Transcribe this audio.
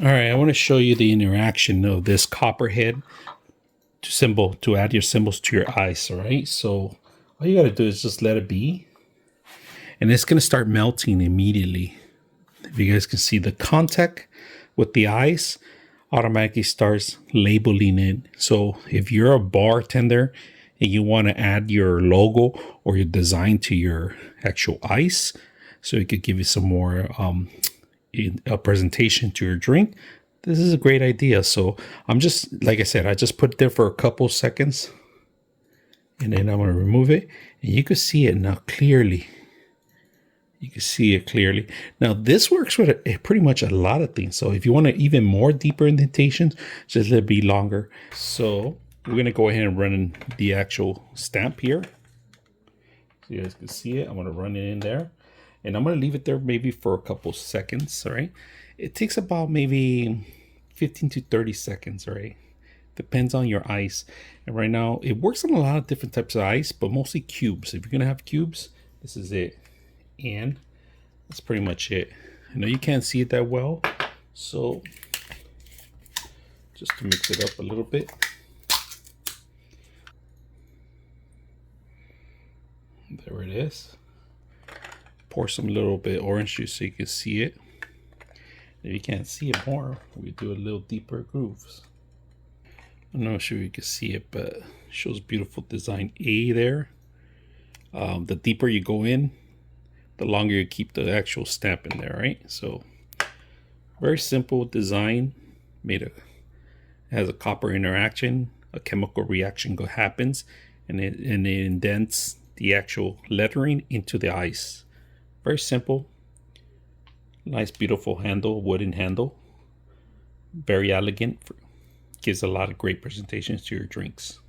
All right, I want to show you the interaction of this copper head to add your symbols to your ice. All right, so all you got to do is just let it be, and it's going to start melting immediately. If you guys can see, the contact with the ice automatically starts labeling it. So if you're a bartender and you want to add your logo or your design to your actual ice, so it could give you some more in a presentation to your drink, this is a great idea. So I'm just, like I said, I just put it there for a couple seconds, and then I'm going to remove it, and you can see it now clearly. You can see it clearly. Now this works with pretty much a lot of things. So if you want to even more deeper indentations, just let it be longer. So we're going to go ahead and run the actual stamp here. So you guys can see it. I'm going to run it in there, and I'm going to leave it there maybe for a couple seconds. All right. It takes about maybe 15 to 30 seconds. All right. Depends on your ice. And right now it works on a lot of different types of ice, but mostly cubes. If you're going to have cubes, this is it. And that's pretty much it. I know you can't see it that well, so just to mix it up a little bit. There it is. Pour some little bit orange juice so you can see it. If you can't see it more, we do a little deeper grooves. I'm not sure you can see it, but it shows beautiful design A there. The deeper you go in, the longer you keep the actual stamp in there, right? So very simple design. Has a copper interaction, a chemical reaction happens, and it indents the actual lettering into the ice. Very simple. Nice, beautiful handle, wooden handle. Very elegant. Gives a lot of great presentations to your drinks.